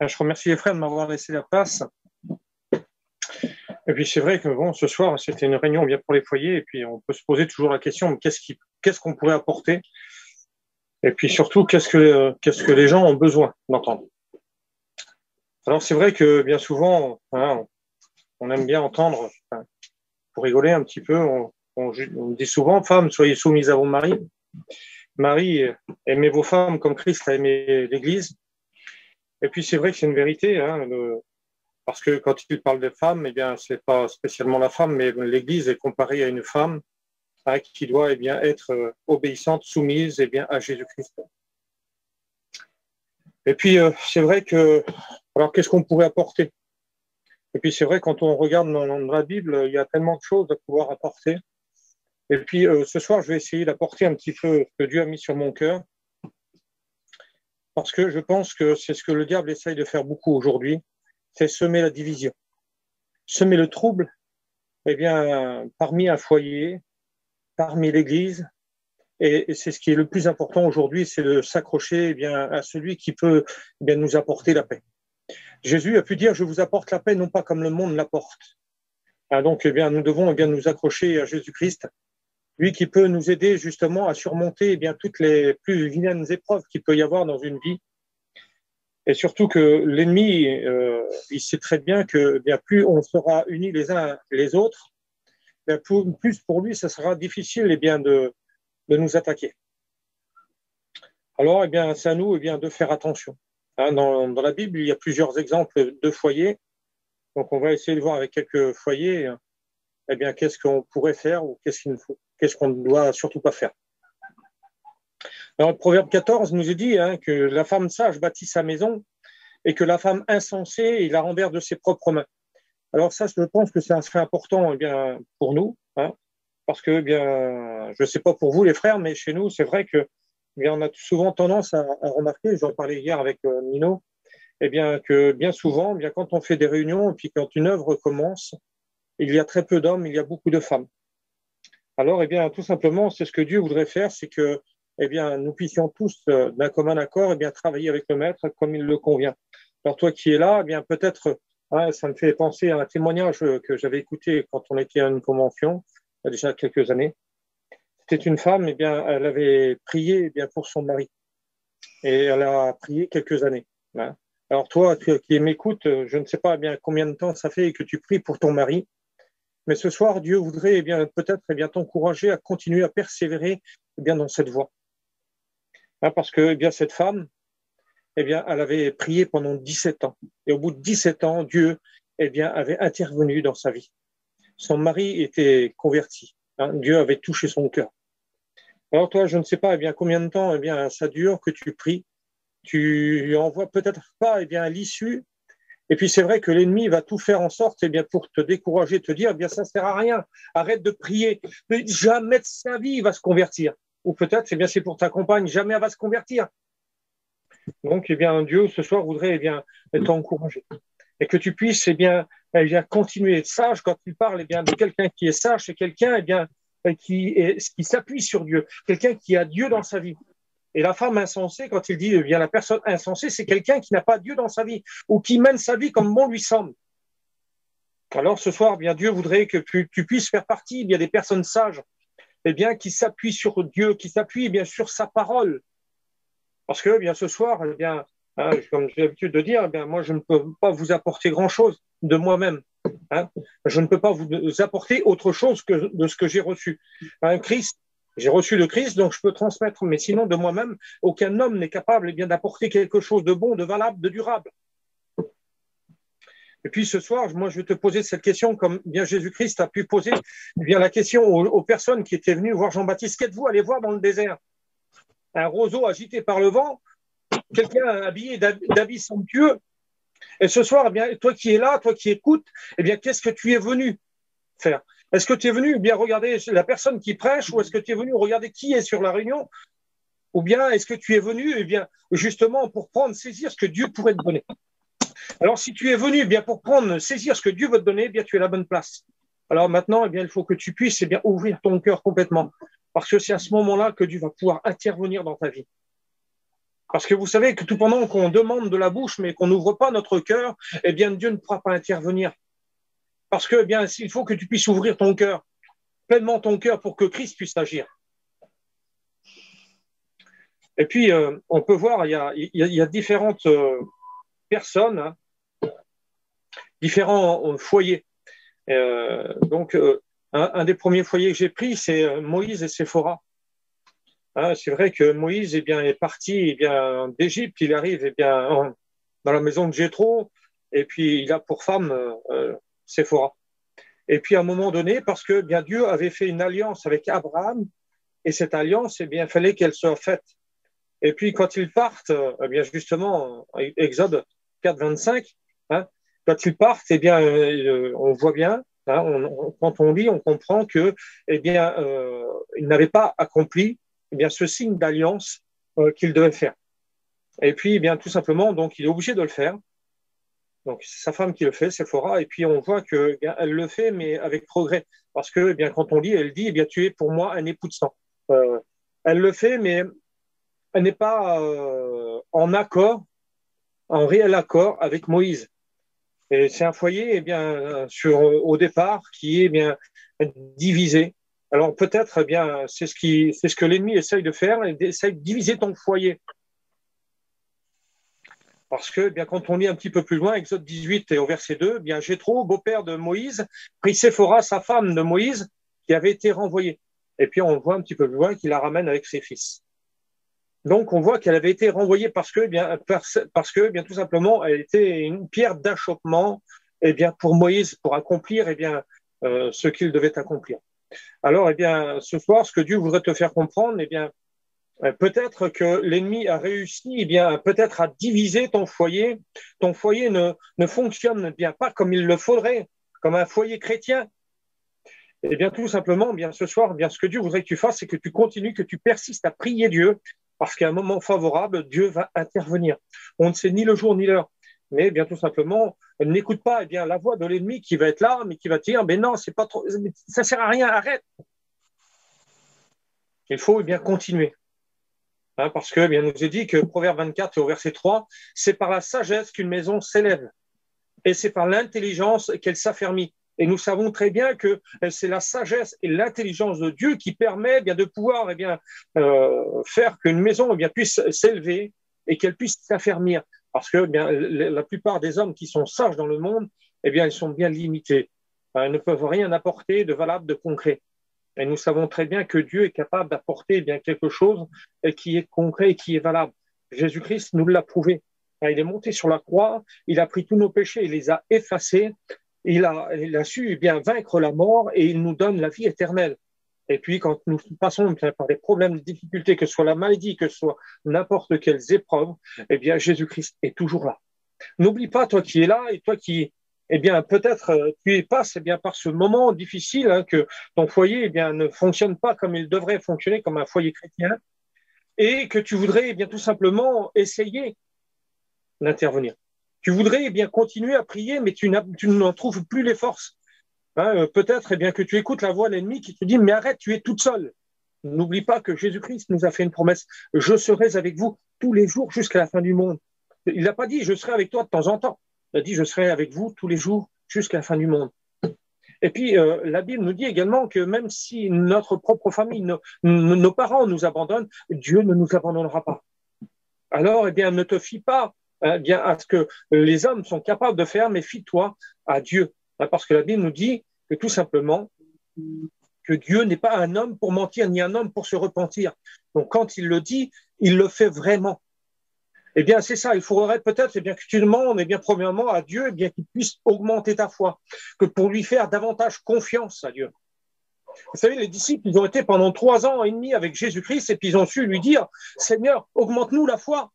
Je remercie les frères de m'avoir laissé la place. Et puis c'est vrai que bon, ce soir, c'était une réunion bien pour les foyers, et puis on peut se poser toujours la question, qu'est-ce qu'on pourrait apporter? Et puis surtout, qu'est-ce que les gens ont besoin d'entendre? Alors c'est vrai que bien souvent, hein, on aime bien entendre, hein, pour rigoler un petit peu, on dit souvent, femmes, soyez soumises à vos maris. Marie, aimez vos femmes comme Christ a aimé l'Église. Et puis c'est vrai que c'est une vérité, hein, parce que quand il parle de femmes, eh bien, c'est pas spécialement la femme, mais l'Église est comparée à une femme, hein, qui doit, eh bien, être obéissante, soumise, eh bien, à Jésus-Christ. Et puis c'est vrai que, alors qu'est-ce qu'on pourrait apporter? Et puis c'est vrai, quand on regarde dans la Bible, il y a tellement de choses à pouvoir apporter. Et puis ce soir, je vais essayer d'apporter un petit peu ce que Dieu a mis sur mon cœur, parce que je pense que c'est ce que le diable essaye de faire beaucoup aujourd'hui, c'est semer la division, semer le trouble, eh bien, parmi un foyer, parmi l'Église. Et c'est ce qui est le plus important aujourd'hui, c'est de s'accrocher, eh bien, à celui qui peut, eh bien, nous apporter la paix. Jésus a pu dire, je vous apporte la paix, non pas comme le monde l'apporte. Ah, donc, eh bien, nous devons, eh bien, nous accrocher à Jésus-Christ, lui qui peut nous aider justement à surmonter, eh bien, toutes les plus vilaines épreuves qu'il peut y avoir dans une vie. Et surtout que l'ennemi, il sait très bien que, eh bien, plus on sera unis les uns les autres, eh bien, plus pour lui, ça sera difficile, eh bien, de nous attaquer. Alors, eh bien, c'est à nous, eh bien, de faire attention. Hein, dans la Bible, il y a plusieurs exemples de foyers. Donc, on va essayer de voir avec quelques foyers, eh bien, qu'est-ce qu'on pourrait faire ou qu'est-ce qu'on ne doit surtout pas faire. Alors, le Proverbe 14 nous est dit, hein, que la femme sage bâtit sa maison et que la femme insensée, il la renverse de ses propres mains. Alors ça, je pense que c'est un fait important, eh bien, pour nous, hein, parce que, eh bien, je ne sais pas pour vous les frères, mais chez nous, c'est vrai que, eh bien, on a souvent tendance à remarquer, j'en parlais hier avec Nino, eh bien, que bien souvent, eh bien, quand on fait des réunions et puis quand une œuvre commence, il y a très peu d'hommes, il y a beaucoup de femmes. Alors, eh bien, tout simplement, c'est ce que Dieu voudrait faire, c'est que, eh bien, nous puissions tous, d'un commun accord, eh bien, travailler avec le Maître comme il le convient. Alors, toi qui es là, eh bien, peut-être, hein, ça me fait penser à un témoignage que j'avais écouté quand on était à une convention, il y a déjà quelques années. C'était une femme, eh bien, elle avait prié, eh bien, pour son mari. Et elle a prié quelques années. Hein. Alors, toi qui m'écoutes, je ne sais pas, eh bien, combien de temps ça fait que tu pries pour ton mari. Mais ce soir, Dieu voudrait, eh bien, peut-être, eh bien, t'encourager à continuer à persévérer, eh bien, dans cette voie. Hein, parce que, eh bien, cette femme, eh bien, elle avait prié pendant 17 ans. Et au bout de 17 ans, Dieu, eh bien, avait intervenu dans sa vie. Son mari était converti. Hein, Dieu avait touché son cœur. Alors toi, je ne sais pas, eh bien, combien de temps, eh bien, ça dure que tu pries. Tu en vois peut-être pas, eh bien, l'issue. Et puis c'est vrai que l'ennemi va tout faire en sorte, eh bien, pour te décourager, te dire, eh bien, ça ne sert à rien. Arrête de prier. Mais jamais de sa vie il va se convertir. Ou peut-être, eh bien, c'est pour ta compagne, jamais elle va se convertir. Donc, eh bien, Dieu, ce soir, voudrait, eh bien, t'encourager. Et que tu puisses, eh bien, continuer à être sage. Quand il parle, eh bien, de quelqu'un qui est sage, c'est quelqu'un, eh bien, qui s'appuie sur Dieu. Quelqu'un qui a Dieu dans sa vie. Et la femme insensée, quand il dit, eh bien, la personne insensée, c'est quelqu'un qui n'a pas Dieu dans sa vie ou qui mène sa vie comme bon lui semble. Alors, ce soir, eh bien, Dieu voudrait que tu puisses faire partie, eh bien, des personnes sages, eh bien, qui s'appuient sur Dieu, qui s'appuient, eh bien, sur sa parole. Parce que, eh bien, ce soir, eh bien, hein, comme j'ai l'habitude de dire, eh bien, moi, je ne peux pas vous apporter grand-chose de moi-même. Hein. Je ne peux pas vous apporter autre chose que de ce que j'ai reçu. Hein, Christ, j'ai reçu le Christ, donc je peux transmettre, mais sinon, de moi-même, aucun homme n'est capable, eh bien, d'apporter quelque chose de bon, de valable, de durable. Et puis ce soir, moi, je vais te poser cette question, comme bien Jésus-Christ a pu poser, eh bien, la question aux personnes qui étaient venues voir Jean-Baptiste. Qu'êtes-vous allé voir dans le désert? Un roseau agité par le vent, quelqu'un habillé d'habits somptueux. Et ce soir, eh bien, toi qui es là, toi qui écoutes, eh bien, qu'est-ce que tu es venu faire? Est-ce que tu es venu bien regarder la personne qui prêche, ou est-ce que tu es venu regarder qui est sur la réunion? Ou bien est-ce que tu es venu, eh bien, justement pour prendre, saisir ce que Dieu pourrait te donner? Alors, si tu es venu, eh bien, pour prendre, saisir ce que Dieu veut te donner, eh bien, tu es à la bonne place. Alors maintenant, eh bien, il faut que tu puisses, eh bien, ouvrir ton cœur complètement. Parce que c'est à ce moment-là que Dieu va pouvoir intervenir dans ta vie. Parce que vous savez que tout pendant qu'on demande de la bouche, mais qu'on n'ouvre pas notre cœur, eh bien, Dieu ne pourra pas intervenir. Parce que, eh bien, il faut que tu puisses ouvrir ton cœur, pleinement ton cœur, pour que Christ puisse agir. Et puis, on peut voir, il y a différentes personnes, hein, différents foyers. Donc, un des premiers foyers que j'ai pris, c'est Moïse et Séphora. Hein, c'est vrai que Moïse eh bien, est parti d'Égypte, il arrive dans la maison de Jéthro, et puis il a pour femme Séphora. Et puis à un moment donné, parce que bien Dieu avait fait une alliance avec Abraham, et cette alliance, il fallait qu'elle soit faite. Et puis quand ils partent, bien justement, Exode 4, 25, hein, quand ils partent, on voit bien, hein, quand on lit, on comprend que, ils n'avaient pas accompli ce signe d'alliance qu'il devait faire. Et puis, tout simplement, donc, il est obligé de le faire. Donc, c'est sa femme qui le fait, Séphora, et puis on voit qu'elle le fait, mais avec progrès. Parce que, quand on lit, elle dit, tu es pour moi un époux de sang. Elle le fait, mais elle n'est pas en réel accord avec Moïse. Et c'est un foyer, au départ, qui est divisé. Alors peut-être, c'est ce que l'ennemi essaye de faire, il essaye de diviser ton foyer. Parce que, quand on lit un petit peu plus loin, Exode 18 et au verset 2, Jéthro, beau-père de Moïse, prit Séphora, sa femme de Moïse, qui avait été renvoyée. Et puis on voit un petit peu plus loin qu'il la ramène avec ses fils. Donc on voit qu'elle avait été renvoyée parce que, tout simplement, elle était une pierre d'achoppement, pour Moïse, pour accomplir, ce qu'il devait accomplir. Alors, ce soir, ce que Dieu voudrait te faire comprendre, peut-être que l'ennemi a réussi, peut-être à diviser ton foyer. Ton foyer ne fonctionne pas comme il le faudrait, comme un foyer chrétien. Tout simplement, ce soir, ce que Dieu voudrait que tu fasses, c'est que tu continues, que tu persistes à prier Dieu, parce qu'à un moment favorable, Dieu va intervenir. On ne sait ni le jour ni l'heure. Mais tout simplement, n'écoute pas la voix de l'ennemi qui va être là, mais qui va te dire, mais non, c'est pas trop, ça sert à rien, arrête. Il faut continuer. Hein, parce que nous est dit que Proverbe 24 au verset 3, c'est par la sagesse qu'une maison s'élève, et c'est par l'intelligence qu'elle s'affermit. Et nous savons très bien que c'est la sagesse et l'intelligence de Dieu qui permet de pouvoir faire qu'une maison puisse s'élever et qu'elle puisse s'affermir. Parce que la plupart des hommes qui sont sages dans le monde, ils sont bien limités. Ils ne peuvent rien apporter de valable, de concret. Et nous savons très bien que Dieu est capable d'apporter quelque chose qui est concret et qui est valable. Jésus-Christ nous l'a prouvé. Il est monté sur la croix, il a pris tous nos péchés, il les a effacés, il a su vaincre la mort et il nous donne la vie éternelle. Et puis, quand nous passons par des problèmes, des difficultés, que ce soit la maladie, que ce soit n'importe quelles épreuves, Jésus-Christ est toujours là. N'oublie pas, toi qui es là et toi qui, peut-être tu passes par ce moment difficile, hein, que ton foyer ne fonctionne pas comme il devrait fonctionner, comme un foyer chrétien, et que tu voudrais tout simplement essayer d'intervenir. Tu voudrais continuer à prier, mais tu n'en trouves plus les forces. Hein, peut-être que tu écoutes la voix de l'ennemi qui te dit « mais arrête, tu es toute seule ». N'oublie pas que Jésus-Christ nous a fait une promesse « je serai avec vous tous les jours jusqu'à la fin du monde ». Il n'a pas dit « je serai avec toi de temps en temps ». Il a dit « je serai avec vous tous les jours jusqu'à la fin du monde ». Et puis, la Bible nous dit également que même si notre propre famille, nos parents nous abandonnent, Dieu ne nous abandonnera pas. Alors, ne te fie pas à ce que les hommes sont capables de faire, mais fie-toi à Dieu. Parce que la Bible nous dit que tout simplement, que Dieu n'est pas un homme pour mentir, ni un homme pour se repentir. Donc, quand il le dit, il le fait vraiment. C'est ça, il faudrait peut-être que tu demandes, premièrement, à Dieu, qu'il puisse augmenter ta foi, que pour lui faire davantage confiance à Dieu. Vous savez, les disciples, ils ont été pendant 3 ans et demi avec Jésus-Christ, et puis ils ont su lui dire, Seigneur, augmente-nous la foi.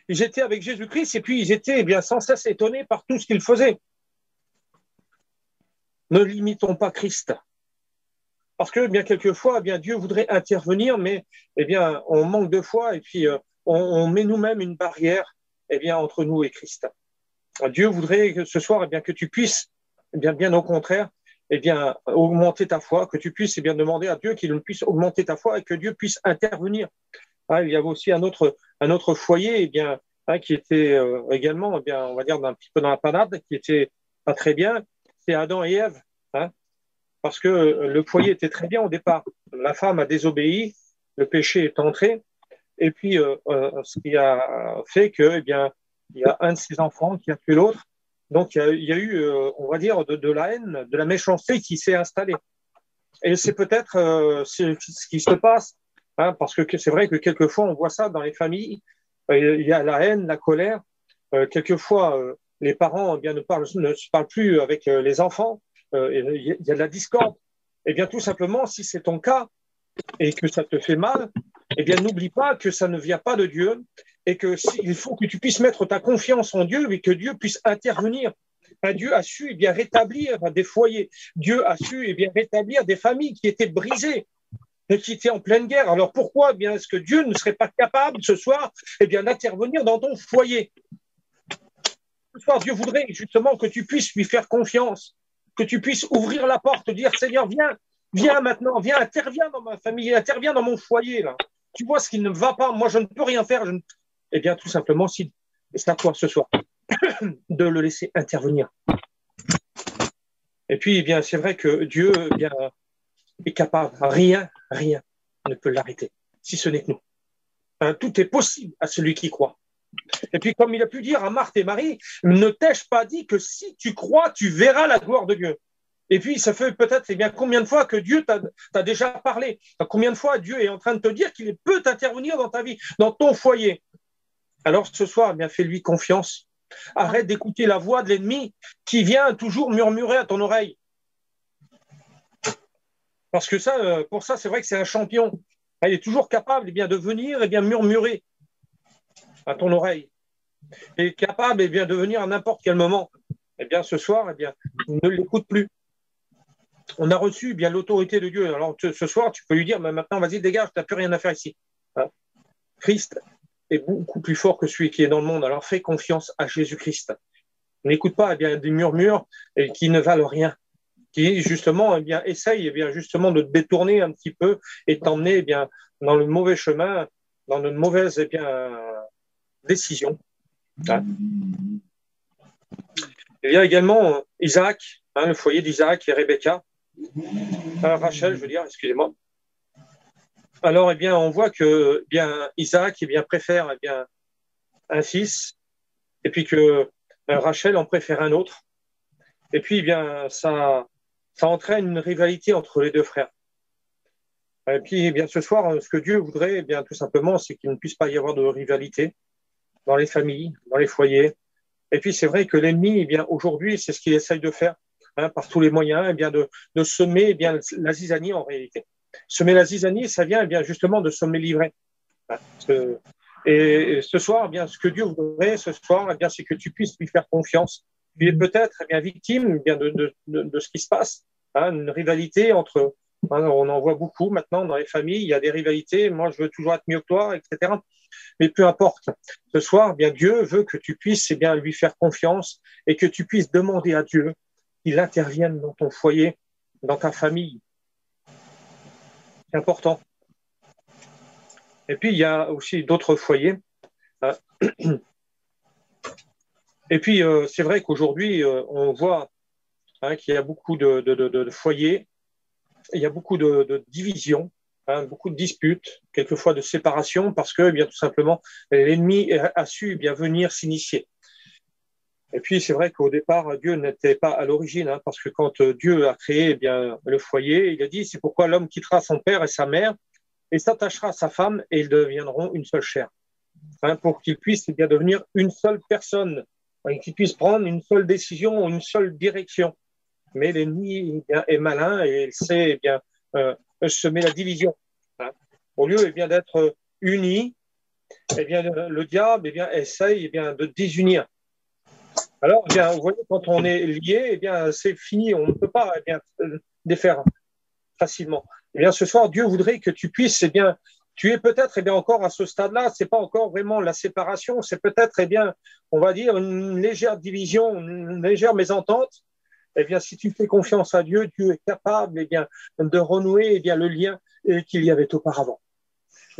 Ils étaient avec Jésus-Christ, et puis ils étaient sans cesse étonnés par tout ce qu'il faisait. Ne limitons pas Christ. Parce que quelquefois, Dieu voudrait intervenir, mais on manque de foi, et puis on met nous-mêmes une barrière entre nous et Christ. Dieu voudrait que ce soir que tu puisses, bien au contraire, augmenter ta foi, que tu puisses demander à Dieu qu'il puisse augmenter ta foi et que Dieu puisse intervenir. Il y avait aussi un autre foyer, qui était également, on va dire, un petit peu dans la panade, qui était pas très bien. C'est Adam et Ève, hein, parce que le foyer était très bien au départ. La femme a désobéi, le péché est entré, et puis ce qui a fait que, il y a un de ses enfants qui a tué l'autre. Donc il y a eu, on va dire, de la haine, de la méchanceté qui s'est installée. Et c'est peut-être ce qui se passe, hein, parce que c'est vrai que quelquefois on voit ça dans les familles. Il y a la haine, la colère. Quelquefois, les parents ne se parlent plus avec les enfants. Il y a de la discorde. Eh bien, tout simplement, si c'est ton cas et que ça te fait mal, eh bien, n'oublie pas que ça ne vient pas de Dieu et que il faut que tu puisses mettre ta confiance en Dieu et que Dieu puisse intervenir. Dieu a su rétablir des foyers. Dieu a su rétablir des familles qui étaient brisées et qui étaient en pleine guerre. Alors pourquoi est-ce que Dieu ne serait pas capable ce soir d'intervenir dans ton foyer? Ce soir, Dieu voudrait justement que tu puisses lui faire confiance, que tu puisses ouvrir la porte, dire Seigneur, viens maintenant, viens, interviens dans ma famille, interviens dans mon foyer. Là. Tu vois ce qui ne va pas, moi je ne peux rien faire. Tout simplement, c'est à toi ce soir de le laisser intervenir. Et puis, c'est vrai que Dieu est capable. Rien ne peut l'arrêter, si ce n'est que nous. Tout est possible à celui qui croit. Et puis, comme il a pu dire à Marthe et Marie, ne t'ai-je pas dit que si tu crois, tu verras la gloire de Dieu. Et puis, ça fait peut-être combien de fois que Dieu t'a déjà parlé. Combien de fois Dieu est en train de te dire qu'il peut intervenir dans ta vie, dans ton foyer. Alors, ce soir, fais-lui confiance. Arrête d'écouter la voix de l'ennemi qui vient toujours murmurer à ton oreille. Parce que pour ça, c'est vrai que c'est un champion. Il est toujours capable de venir murmurer à ton oreille. Il est capable de venir à n'importe quel moment. Ce soir, ne l'écoute plus. On a reçu l'autorité de Dieu. Alors ce soir, tu peux lui dire, mais maintenant, vas-y, dégage, tu n'as plus rien à faire ici. Christ est beaucoup plus fort que celui qui est dans le monde. Alors fais confiance à Jésus-Christ. N'écoute pas des murmures qui ne valent rien, qui justement essaye justement de te détourner un petit peu et t'emmener dans le mauvais chemin, dans une mauvaise décision. Il y a également Isaac, le foyer d'Isaac et Rebecca. Rachel, je veux dire, excusez-moi. Alors, on voit que Isaac préfère un fils, et puis que Rachel en préfère un autre. Et puis, ça entraîne une rivalité entre les deux frères. Et puis, ce soir, ce que Dieu voudrait, tout simplement, c'est qu'il ne puisse pas y avoir de rivalité dans les familles, dans les foyers. Et puis, c'est vrai que l'ennemi, aujourd'hui, c'est ce qu'il essaye de faire, par tous les moyens, de semer la zizanie en réalité. Semer la zizanie, ça vient justement de semer l'ivraie. Et ce soir, ce que Dieu voudrait ce soir, c'est que tu puisses lui faire confiance. Tu es peut-être victime de ce qui se passe, une rivalité entre. On en voit beaucoup maintenant dans les familles, il y a des rivalités. Moi, je veux toujours être mieux que toi, etc. Mais peu importe. Ce soir, Dieu veut que tu puisses lui faire confiance et que tu puisses demander à Dieu qu'il intervienne dans ton foyer, dans ta famille. C'est important. Et puis, il y a aussi d'autres foyers. Et puis, c'est vrai qu'aujourd'hui, on voit qu'il y a beaucoup de foyers, il y a beaucoup de divisions, beaucoup de disputes, quelquefois de séparations, parce que, tout simplement, l'ennemi a su venir s'initier. Et puis, c'est vrai qu'au départ, Dieu n'était pas à l'origine, parce que quand Dieu a créé le foyer, il a dit, c'est pourquoi l'homme quittera son père et sa mère et s'attachera à sa femme et ils deviendront une seule chair. Pour qu'ils puissent devenir une seule personne, qu'ils puissent prendre une seule décision, une seule direction. Mais l'ennemi est malin et il sait semer la division. Au lieu d'être unis, le diable essaye de désunir. Alors, vous voyez, quand on est lié, c'est fini, on ne peut pas défaire facilement. Ce soir, Dieu voudrait que tu puisses, tu es peut-être encore à ce stade-là, c'est pas encore vraiment la séparation, c'est peut-être, on va dire, une légère division, une légère mésentente. Si tu fais confiance à Dieu, Dieu est capable de renouer le lien qu'il y avait auparavant.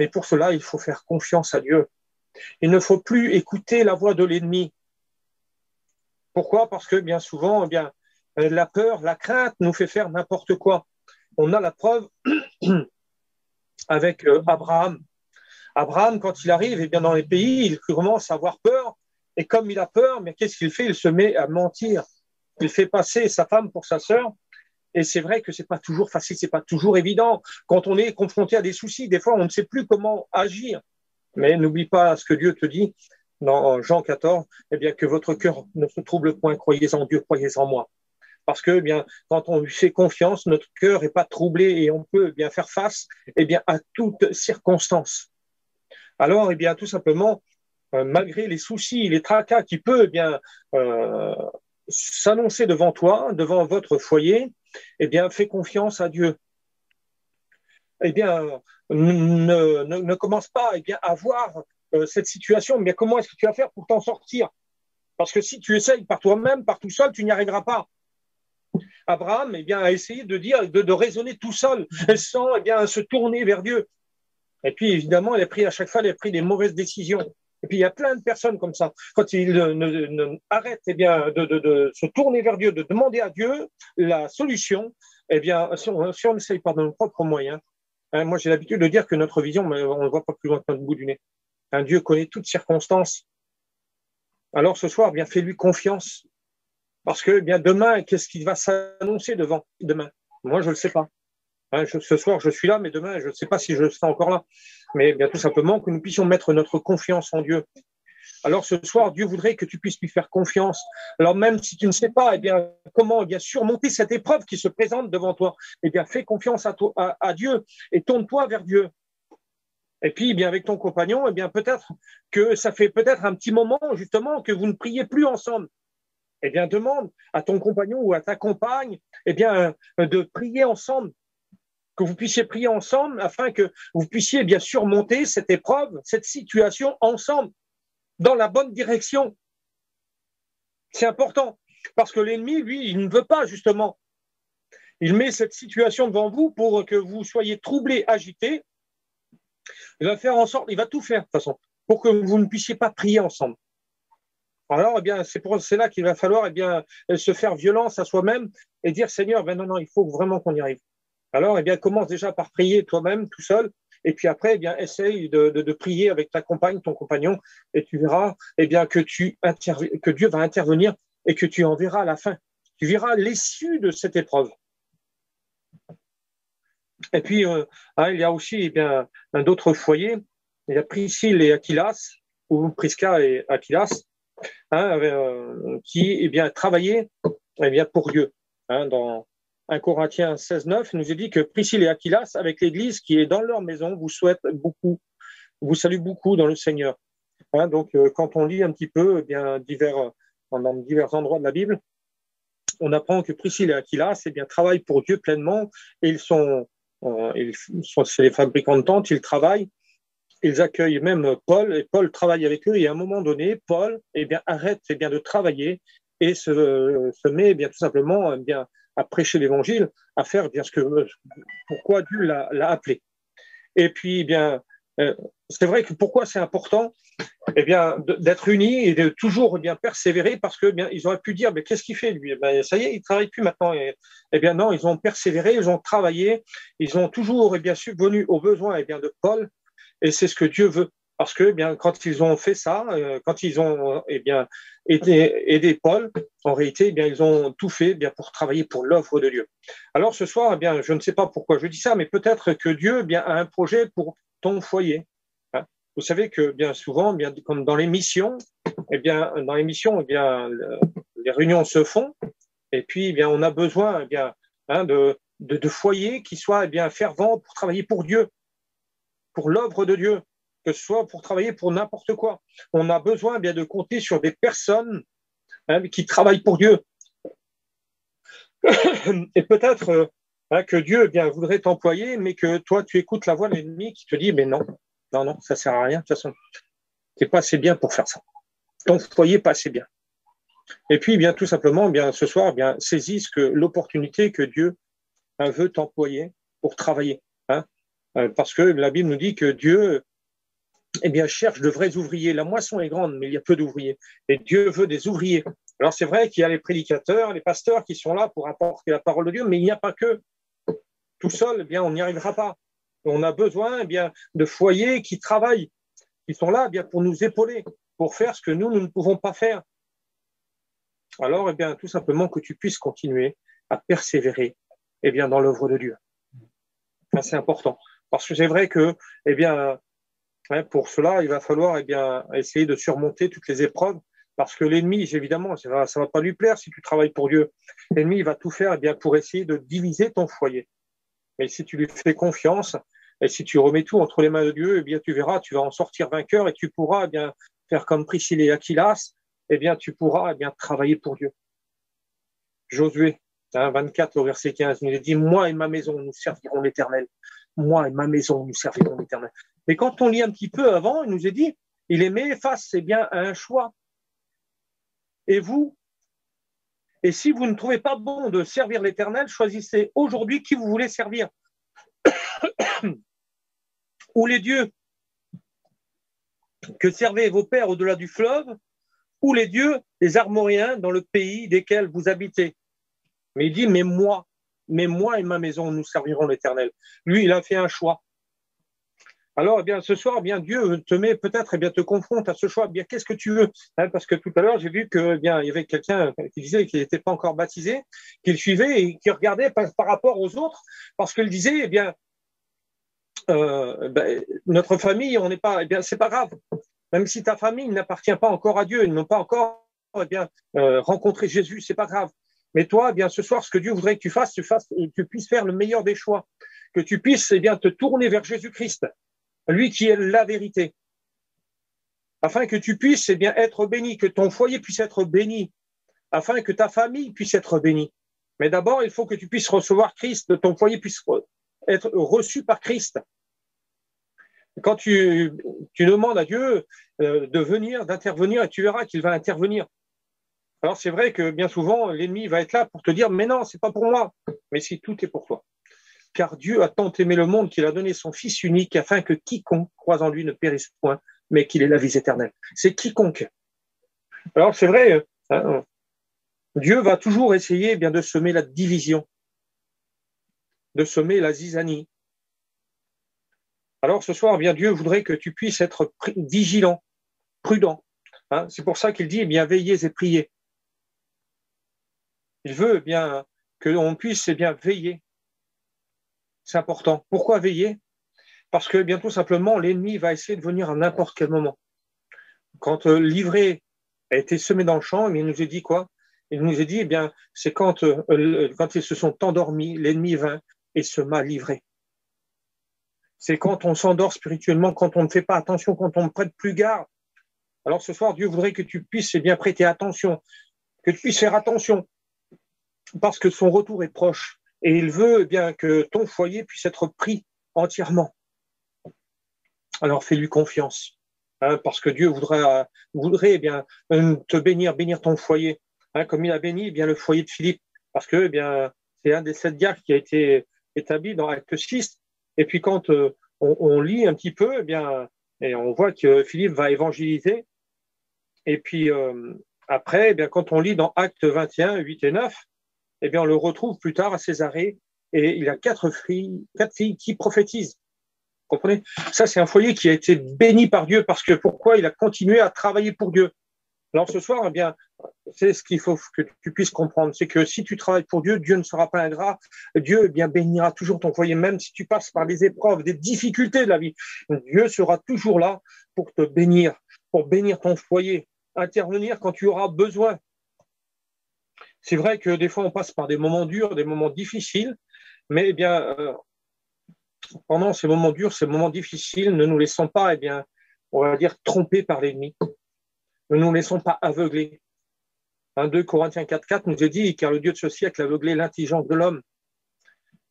Mais pour cela, il faut faire confiance à Dieu. Il ne faut plus écouter la voix de l'ennemi. Pourquoi? Parce que bien souvent, la peur, la crainte nous fait faire n'importe quoi. On a la preuve avec Abraham. Abraham, quand il arrive dans les pays, il commence à avoir peur. Et comme il a peur, mais qu'est-ce qu'il fait? Il se met à mentir. Il fait passer sa femme pour sa sœur. Et c'est vrai que c'est pas toujours facile, c'est pas toujours évident. Quand on est confronté à des soucis, des fois, on ne sait plus comment agir. Mais n'oublie pas ce que Dieu te dit dans Jean 14, que votre cœur ne se trouble point, croyez en Dieu, croyez en moi. Parce que quand on lui fait confiance, notre cœur n'est pas troublé et on peut faire face à toutes circonstances. Alors, tout simplement, malgré les soucis, les tracas qui peuvent s'annoncer devant toi, devant votre foyer, fais confiance à Dieu. Ne commence pas à voir cette situation, mais comment est-ce que tu vas faire pour t'en sortir? Parce que si tu essayes par toi-même, par tout seul, tu n'y arriveras pas. Abraham a essayé de raisonner tout seul, sans se tourner vers Dieu. Et puis évidemment, à chaque fois, il a pris des mauvaises décisions. Et puis il y a plein de personnes comme ça. Quand ils arrêtent de se tourner vers Dieu, de demander à Dieu la solution, si on essaye par nos propres moyens, moi j'ai l'habitude de dire que notre vision, on ne voit pas plus loin que notre bout du nez. Dieu connaît toutes circonstances. Alors ce soir, fais-lui confiance. Parce que demain, qu'est-ce qui va s'annoncer demain? Moi, je ne le sais pas. Ce soir, je suis là, mais demain, je ne sais pas si je serai encore là. Mais tout simplement que nous puissions mettre notre confiance en Dieu. Alors ce soir, Dieu voudrait que tu puisses lui faire confiance. Alors même si tu ne sais pas comment surmonter cette épreuve qui se présente devant toi, fais confiance à Dieu et tourne-toi vers Dieu. Et puis, avec ton compagnon, peut-être que ça fait peut-être un petit moment, justement, que vous ne priez plus ensemble. Demande à ton compagnon ou à ta compagne, de prier ensemble, que vous puissiez prier ensemble afin que vous puissiez surmonter cette épreuve, cette situation ensemble, dans la bonne direction. C'est important, parce que l'ennemi, lui, il ne veut pas, justement. Il met cette situation devant vous pour que vous soyez troublés, agités. Il va faire en sorte, il va tout faire, de toute façon, pour que vous ne puissiez pas prier ensemble. Alors, c'est là qu'il va falloir se faire violence à soi-même et dire, Seigneur, non, il faut vraiment qu'on y arrive. Alors, commence déjà par prier toi-même, tout seul, et puis après, essaye de prier avec ta compagne, ton compagnon, et tu verras que Dieu va intervenir et que tu en verras à la fin. Tu verras l'issue de cette épreuve. Et puis, il y a aussi d'autres foyers. Il y a Priscille et Aquilas, ou Prisca et Aquilas, qui travaillaient pour Dieu. Dans 1 Corinthiens 16, 9, il nous est dit que Priscille et Aquilas, avec l'Église qui est dans leur maison, vous souhaitent beaucoup, vous saluent beaucoup dans le Seigneur. Donc, quand on lit un petit peu dans divers endroits de la Bible, on apprend que Priscille et Aquilas travaillent pour Dieu pleinement. Et c'est les fabricants de tentes, ils travaillent. Ils accueillent même Paul, et Paul travaille avec eux. Et à un moment donné, Paul arrête de travailler et se met tout simplement à prêcher l'Évangile, à faire pourquoi Dieu l'a appelé. Et puis, c'est vrai que pourquoi c'est important d'être unis et de toujours persévérer, parce que ils auraient pu dire, mais qu'est-ce qu'il fait lui? Ça y est, il ne travaille plus maintenant. Non, ils ont persévéré, ils ont travaillé, ils ont toujours subvenu aux besoins de Paul. Et c'est ce que Dieu veut. Parce que quand ils ont fait ça, quand ils ont aidé Paul, en réalité, ils ont tout fait pour travailler pour l'œuvre de Dieu. Alors ce soir, je ne sais pas pourquoi je dis ça, mais peut-être que Dieu a un projet pour ton foyer. Vous savez que bien souvent, comme dans les missions, les réunions se font, et puis on a besoin de foyers qui soient fervents pour travailler pour Dieu, pour l'œuvre de Dieu, que ce soit pour travailler pour n'importe quoi. On a besoin de compter sur des personnes qui travaillent pour Dieu. Et peut-être que Dieu voudrait t'employer, mais que toi, tu écoutes la voix de l'ennemi qui te dit, mais non, ça sert à rien, de toute façon. Tu n'es pas assez bien pour faire ça. Ton foyer n'est pas assez bien. Et puis, tout simplement, ce soir, saisis l'opportunité que Dieu veut t'employer pour travailler. Parce que la Bible nous dit que Dieu cherche de vrais ouvriers. La moisson est grande, mais il y a peu d'ouvriers. Et Dieu veut des ouvriers. Alors c'est vrai qu'il y a les prédicateurs, les pasteurs qui sont là pour apporter la parole de Dieu, mais il n'y a pas que. Tout seul, on n'y arrivera pas. On a besoin de foyers qui travaillent, qui sont là pour nous épauler, pour faire ce que nous ne pouvons pas faire. Alors, tout simplement que tu puisses continuer à persévérer dans l'œuvre de Dieu. C'est important. Parce que c'est vrai que, pour cela, il va falloir essayer de surmonter toutes les épreuves, parce que l'ennemi, évidemment, ça va pas lui plaire si tu travailles pour Dieu. L'ennemi va tout faire pour essayer de diviser ton foyer. Mais si tu lui fais confiance et si tu remets tout entre les mains de Dieu, tu verras, tu vas en sortir vainqueur et tu pourras faire comme Priscille et Aquilas, tu pourras travailler pour Dieu. Josué 24 au verset 15, il dit « Moi et ma maison, nous servirons l'Éternel. Moi et ma maison, nous servirons l'Éternel. » Mais quand on lit un petit peu avant, il nous est dit « Il est mis face à un choix. Et vous, et si vous ne trouvez pas bon de servir l'Éternel, choisissez aujourd'hui qui vous voulez servir. Ou les dieux que servaient vos pères au-delà du fleuve, ou les dieux des Armoriens dans le pays desquels vous habitez. » Mais il dit, mais moi et ma maison, nous servirons l'Éternel. Lui, il a fait un choix. Alors, ce soir, Dieu te met peut-être, te confronte à ce choix. Qu'est-ce que tu veux? Parce que tout à l'heure, j'ai vu que, il y avait quelqu'un qui disait qu'il n'était pas encore baptisé, qu'il suivait et qui regardait par rapport aux autres, parce qu'il disait, notre famille, on n'est pas, c'est pas grave. Même si ta famille n'appartient pas encore à Dieu, ils n'ont pas encore, rencontré Jésus, c'est pas grave. Mais toi, ce soir, ce que Dieu voudrait que tu fasses, tu puisses faire le meilleur des choix, que tu puisses te tourner vers Jésus-Christ, lui qui est la vérité, afin que tu puisses être béni, que ton foyer puisse être béni, afin que ta famille puisse être bénie. Mais d'abord, il faut que tu puisses recevoir Christ, que ton foyer puisse être reçu par Christ. Quand tu demandes à Dieu de venir, d'intervenir, et tu verras qu'il va intervenir. Alors c'est vrai que bien souvent, l'ennemi va être là pour te dire « Mais non, c'est pas pour moi ». Mais si, tout est pour toi. Car Dieu a tant aimé le monde qu'il a donné son Fils unique afin que quiconque croise en lui ne périsse point, mais qu'il ait la vie éternelle. C'est quiconque. Alors c'est vrai, Dieu va toujours essayer de semer la division, de semer la zizanie. Alors ce soir, Dieu voudrait que tu puisses être vigilant, prudent. C'est pour ça qu'il dit veillez et priez. Il veut que l'on puisse veiller. C'est important. Pourquoi veiller? Parce que tout simplement, l'ennemi va essayer de venir à n'importe quel moment. Quand l'ivraie a été semé dans le champ, il nous a dit quoi? Il nous a dit, c'est quand ils se sont endormis, l'ennemi vint et sema l'ivraie. C'est quand on s'endort spirituellement, quand on ne fait pas attention, quand on ne prête plus garde. Alors ce soir, Dieu voudrait que tu puisses prêter attention, que tu puisses faire attention, parce que son retour est proche. Et il veut que ton foyer puisse être pris entièrement. Alors fais-lui confiance, parce que Dieu voudrait te bénir ton foyer, comme il a béni le foyer de Philippe, parce que c'est un des 7 diacres qui a été établi dans Acte 6. Et puis quand on lit un petit peu, et on voit que Philippe va évangéliser. Et puis après, quand on lit dans Acte 21, 8 et 9, on le retrouve plus tard à Césarée, et il a 4 filles qui prophétisent. Vous comprenez? Ça, c'est un foyer qui a été béni par Dieu, parce que pourquoi? Il a continué à travailler pour Dieu. Alors ce soir, c'est ce qu'il faut que tu puisses comprendre, c'est que si tu travailles pour Dieu, Dieu ne sera pas ingrat. Dieu bénira toujours ton foyer, même si tu passes par des épreuves, des difficultés de la vie. Dieu sera toujours là pour te bénir, pour bénir ton foyer, intervenir quand tu auras besoin. C'est vrai que des fois, on passe par des moments durs, des moments difficiles, mais pendant ces moments durs, ces moments difficiles, ne nous laissons pas, on va dire, trompés par l'ennemi. Ne nous laissons pas aveugler. 2 Corinthiens 4,4 nous est dit, car le Dieu de ce siècle a aveuglé l'intelligence de l'homme.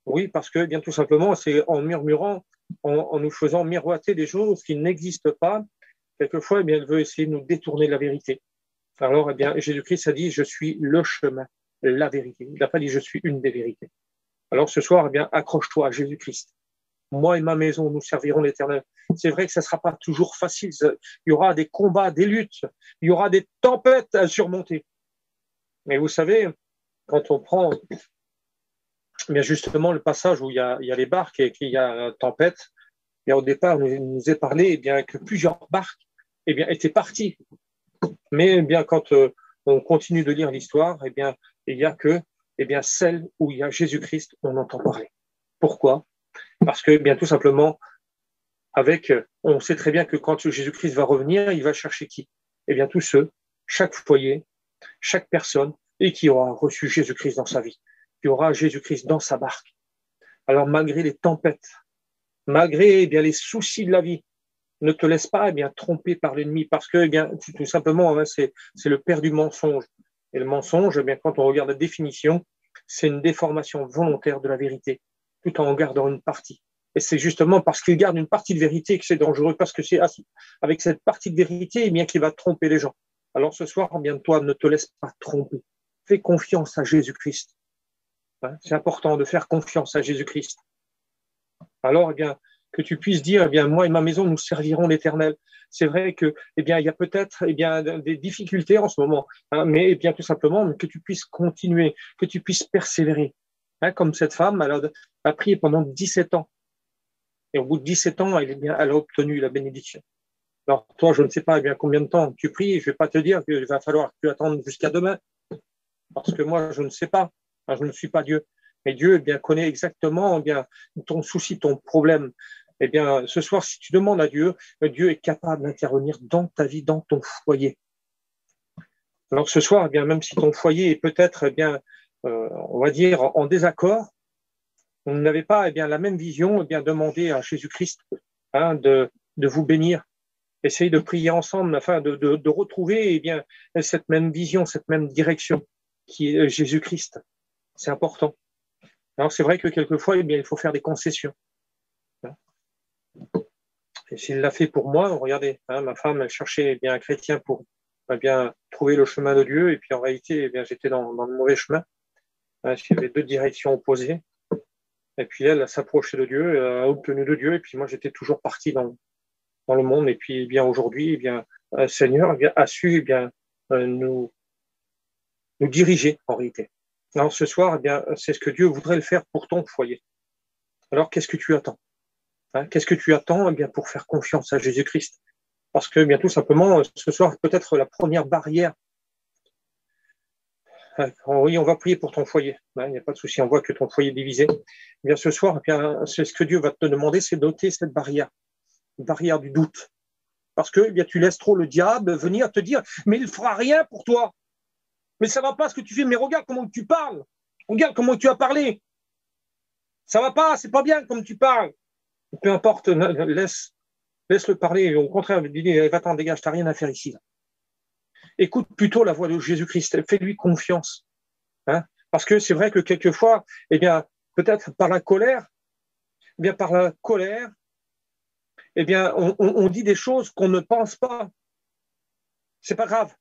Oui, parce que, tout simplement, c'est en murmurant, en nous faisant miroiter des choses qui n'existent pas, quelquefois, il veut essayer de nous détourner de la vérité. Alors, Jésus-Christ a dit, je suis le chemin, la vérité. Il n'a pas dit, je suis une des vérités. Alors, ce soir, accroche-toi à Jésus-Christ. moi et ma maison, nous servirons l'Éternel. C'est vrai que ça ne sera pas toujours facile. Il y aura des combats, des luttes, il y aura des tempêtes à surmonter. Mais vous savez, quand on prend bien justement le passage où il y a les barques et qu'il y a la tempête, bien au départ, nous est parlé bien, que plusieurs barques bien, étaient parties. Mais bien, quand on continue de lire l'histoire, bien, il n'y a que bien, celle où il y a Jésus-Christ, on entend parler. Pourquoi? Parce que bien tout simplement, on sait très bien que quand Jésus-Christ va revenir, il va chercher qui? Eh bien, tous ceux, chaque foyer, chaque personne, et qui aura reçu Jésus-Christ dans sa vie, qui aura Jésus-Christ dans sa barque. Alors, malgré les tempêtes, malgré bien, les soucis de la vie, ne te laisse pas tromper par l'ennemi, parce que bien, tout simplement, hein, c'est le père du mensonge. Et le mensonge, bien, quand on regarde la définition, c'est une déformation volontaire de la vérité, tout en gardant une partie. Et c'est justement parce qu'il garde une partie de vérité que c'est dangereux, parce que c'est avec cette partie de vérité bien qu'il va tromper les gens. Alors ce soir, bien toi, ne te laisse pas tromper. Fais confiance à Jésus-Christ. Hein, c'est important de faire confiance à Jésus-Christ. Alors, bien, que tu puisses dire, moi et ma maison, nous servirons l'Éternel. C'est vrai que, il y a peut-être, des difficultés en ce moment, hein, mais bien, tout simplement, que tu puisses continuer, que tu puisses persévérer. Hein, comme cette femme, elle a prié pendant 17 ans. Et au bout de 17 ans, elle a obtenu la bénédiction. Alors, toi, je ne sais pas combien de temps tu pries, je ne vais pas te dire qu'il va falloir que tu attendes jusqu'à demain, parce que moi, je ne sais pas. Hein, je ne suis pas Dieu. Mais Dieu connaît exactement ton souci, ton problème. Ce soir, si tu demandes à Dieu, Dieu est capable d'intervenir dans ta vie, dans ton foyer. Alors ce soir, même si ton foyer est peut-être on va dire en désaccord, vous n'avez pas la même vision, demandez à Jésus-Christ hein, de vous bénir. Essayez de prier ensemble afin de retrouver cette même vision, cette même direction qui est Jésus-Christ. C'est important. Alors c'est vrai que quelquefois, il faut faire des concessions. Et s'il l'a fait pour moi, regardez, hein, ma femme, elle cherchait un chrétien pour trouver le chemin de Dieu, et puis en réalité, j'étais dans le mauvais chemin. Hein, il y avait deux directions opposées. Et puis elle s'approchait de Dieu, elle a obtenu de Dieu, et puis moi j'étais toujours parti dans le monde. Et puis aujourd'hui, le Seigneur a su nous diriger en réalité. Alors ce soir, c'est ce que Dieu voudrait le faire pour ton foyer. Alors qu'est-ce que tu attends? Hein, qu'est-ce que tu attends pour faire confiance à Jésus-Christ? Parce que tout simplement, ce soir, peut-être la première barrière. Oui, on va prier pour ton foyer. Il n'y a pas de souci, on voit que ton foyer est divisé. Ce soir, c'est ce que Dieu va te demander, c'est d'ôter cette barrière, une barrière du doute. Parce que tu laisses trop le diable venir te dire, mais il ne fera rien pour toi. Mais ça ne va pas ce que tu fais, mais regarde comment tu parles. Regarde comment tu as parlé. Ça ne va pas, c'est pas bien comme tu parles. Peu importe, laisse-le parler. Au contraire, dis-lui, va-t'en, dégage, tu n'as rien à faire ici. Là. Écoute plutôt la voix de Jésus-Christ. Fais-lui confiance. Hein, parce que c'est vrai que quelquefois, peut-être par la colère, on dit des choses qu'on ne pense pas. C'est pas grave.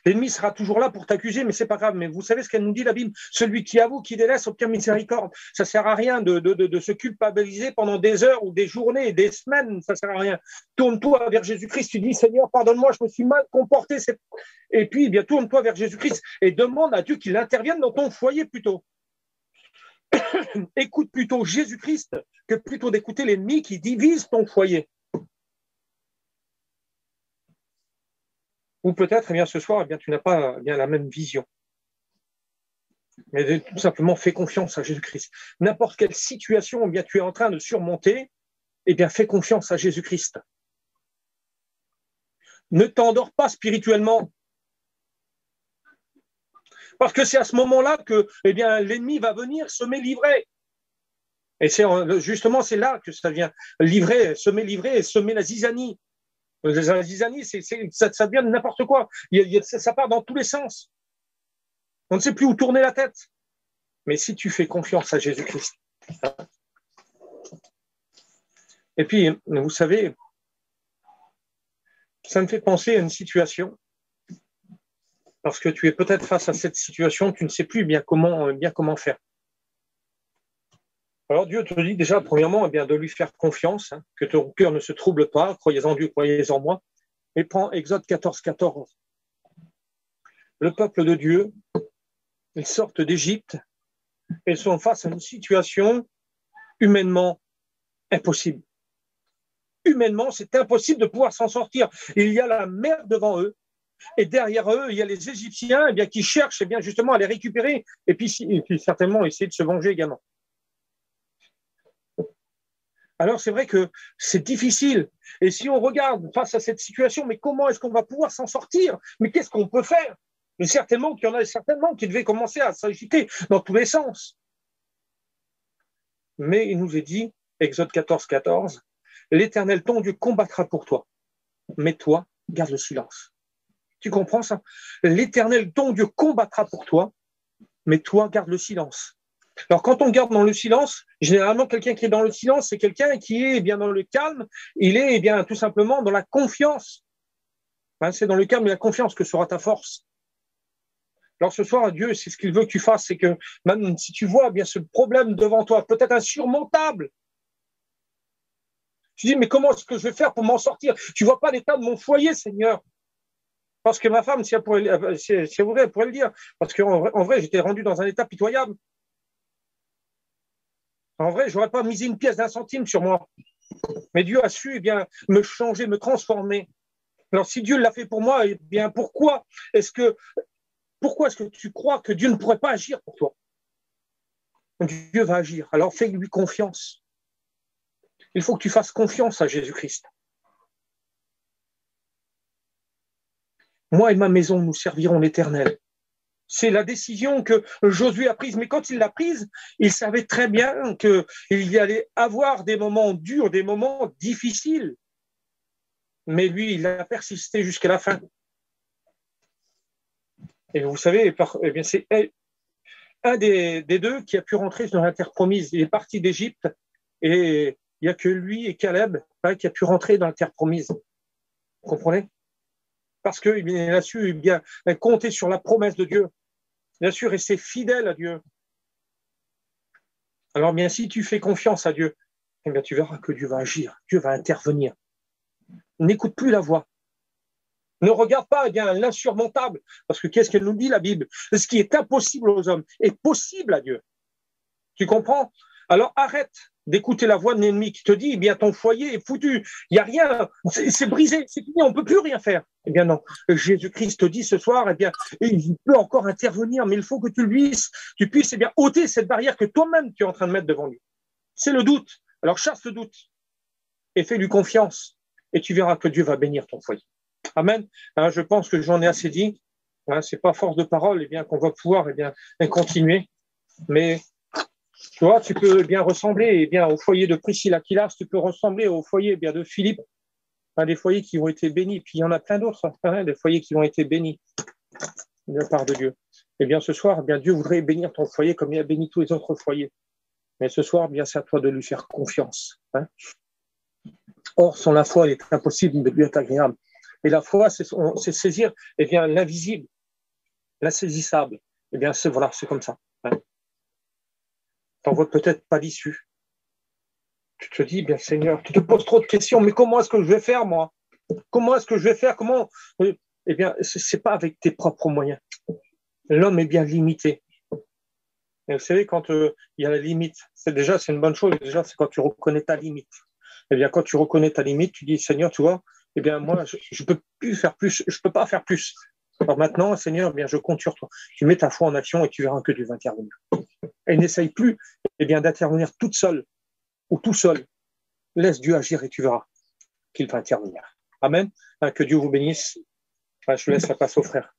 L'ennemi sera toujours là pour t'accuser, mais c'est pas grave. Mais vous savez ce qu'elle nous dit, la Bible? Celui qui avoue, qui délaisse, obtient miséricorde. Ça sert à rien de se culpabiliser pendant des heures ou des journées, des semaines. Ça sert à rien. Tourne-toi vers Jésus-Christ. Tu dis, Seigneur, pardonne-moi, je me suis mal comporté. Et puis, tourne-toi vers Jésus-Christ et demande à Dieu qu'il intervienne dans ton foyer plutôt. Écoute plutôt Jésus-Christ que plutôt d'écouter l'ennemi qui divise ton foyer. Ou peut-être, ce soir, tu n'as pas la même vision. Mais tout simplement, fais confiance à Jésus-Christ. N'importe quelle situation tu es en train de surmonter, fais confiance à Jésus-Christ. Ne t'endors pas spirituellement. Parce que c'est à ce moment-là que l'ennemi va venir semer l'ivraie. Et justement, c'est là que ça vient. Semer l'ivraie et semer la zizanie. La zizanie, ça devient n'importe quoi. Ça part dans tous les sens. On ne sait plus où tourner la tête. Mais si tu fais confiance à Jésus-Christ. Et puis, vous savez, ça me fait penser à une situation. Parce que tu es peut-être face à cette situation, tu ne sais plus bien comment faire. Alors Dieu te dit déjà, premièrement, eh bien, de lui faire confiance, hein, que ton cœur ne se trouble pas, croyez en Dieu, croyez en moi. Et prends Exode 14, 14. Le peuple de Dieu, ils sortent d'Égypte et sont face à une situation humainement impossible. Humainement, c'est impossible de pouvoir s'en sortir. Il y a la mer devant eux, et derrière eux, il y a les Égyptiens eh bien, qui cherchent eh bien, justement à les récupérer, et puis certainement essayer de se venger également. Alors c'est vrai que c'est difficile. Et si on regarde face à cette situation, mais comment est-ce qu'on va pouvoir s'en sortir? Mais qu'est-ce qu'on peut faire? Mais certainement qu'il y en a certainement qui devaient commencer à s'agiter dans tous les sens. Mais il nous est dit, Exode 14, 14, l'Éternel, ton Dieu, combattra pour toi, mais toi, garde le silence. Tu comprends ça? L'Éternel, ton Dieu, combattra pour toi, mais toi, garde le silence. Alors, quand on garde dans le silence, généralement, quelqu'un qui est dans le silence, c'est quelqu'un qui est bien dans le calme, il est bien tout simplement dans la confiance. Hein, c'est dans le calme et la confiance que sera ta force. Alors, ce soir, Dieu, c'est ce qu'il veut que tu fasses, c'est que même si tu vois bien ce problème devant toi, peut-être insurmontable, tu dis, mais comment est-ce que je vais faire pour m'en sortir? Tu vois pas l'état de mon foyer, Seigneur. Parce que ma femme, si elle pourrait, elle pourrait le dire. Parce qu'en vrai, j'étais rendu dans un état pitoyable. En vrai, je n'aurais pas misé une pièce d'un centime sur moi. Mais Dieu a su eh bien, me changer, me transformer. Alors, si Dieu l'a fait pour moi, eh bien, pourquoi est-ce que tu crois que Dieu ne pourrait pas agir pour toi? Dieu va agir. Alors, fais-lui confiance. Il faut que tu fasses confiance à Jésus-Christ. Moi et ma maison, nous servirons l'Éternel. C'est la décision que Josué a prise. Mais quand il l'a prise, il savait très bien qu'il y allait avoir des moments durs, des moments difficiles. Mais lui, il a persisté jusqu'à la fin. Et vous savez, eh bien, c'est un des deux qui a pu rentrer dans la terre promise. Il est parti d'Égypte et il n'y a que lui et Caleb qui a pu rentrer dans la terre promise. Vous comprenez? Parce qu'il a su bien compter sur la promesse de Dieu. Il a su rester fidèle à Dieu. Alors bien, si tu fais confiance à Dieu, eh bien, tu verras que Dieu va agir, Dieu va intervenir. N'écoute plus la voix. Ne regarde pas eh bien, l'insurmontable, parce que qu'est-ce qu'elle nous dit, la Bible? Ce qui est impossible aux hommes est possible à Dieu. Tu comprends? Alors arrête d'écouter la voix de l'ennemi qui te dit, eh bien, ton foyer est foutu, il n'y a rien, c'est brisé, c'est fini, on ne peut plus rien faire. Eh bien non, Jésus-Christ te dit ce soir, eh bien, il peut encore intervenir, mais il faut que tu puisses eh bien, ôter cette barrière que toi-même tu es en train de mettre devant lui. C'est le doute. Alors chasse le doute et fais-lui confiance et tu verras que Dieu va bénir ton foyer. Amen. Hein, je pense que j'en ai assez dit. Hein, c'est pas force de parole eh bien, qu'on va pouvoir eh bien, continuer, mais tu vois, tu peux bien ressembler eh bien, au foyer de Priscilla Aquilas, tu peux ressembler au foyer eh bien, de Philippe, des foyers qui ont été bénis. Puis il y en a plein d'autres, hein, des foyers qui ont été bénis de la part de Dieu. Eh bien, ce soir, eh bien, Dieu voudrait bénir ton foyer comme il a béni tous les autres foyers. Mais ce soir, eh bien, c'est à toi de lui faire confiance. Hein. Or, sans la foi, il est impossible de lui être agréable. Et la foi, c'est saisir eh bien, l'invisible, l'insaisissable. Eh bien, c'est comme ça. Hein. T'en vois peut-être pas l'issue. Tu te dis, bien Seigneur, tu te poses trop de questions, mais comment est-ce que je vais faire, moi? Comment est-ce que je vais faire? Eh bien, c'est pas avec tes propres moyens. L'homme est bien limité. Et vous savez, quand il y a la limite, c'est une bonne chose. Déjà, c'est quand tu reconnais ta limite. Eh bien, quand tu reconnais ta limite, tu dis, Seigneur, tu vois, eh bien, moi, je peux plus faire plus, je peux pas faire plus. Alors maintenant, Seigneur, eh bien, je compte sur toi. Tu mets ta foi en action et tu verras que Dieu va intervenir. Et n'essaye plus, eh bien, d'intervenir toute seule ou tout seul. Laisse Dieu agir et tu verras qu'il va intervenir. Amen. Que Dieu vous bénisse. Je laisse la place au frère.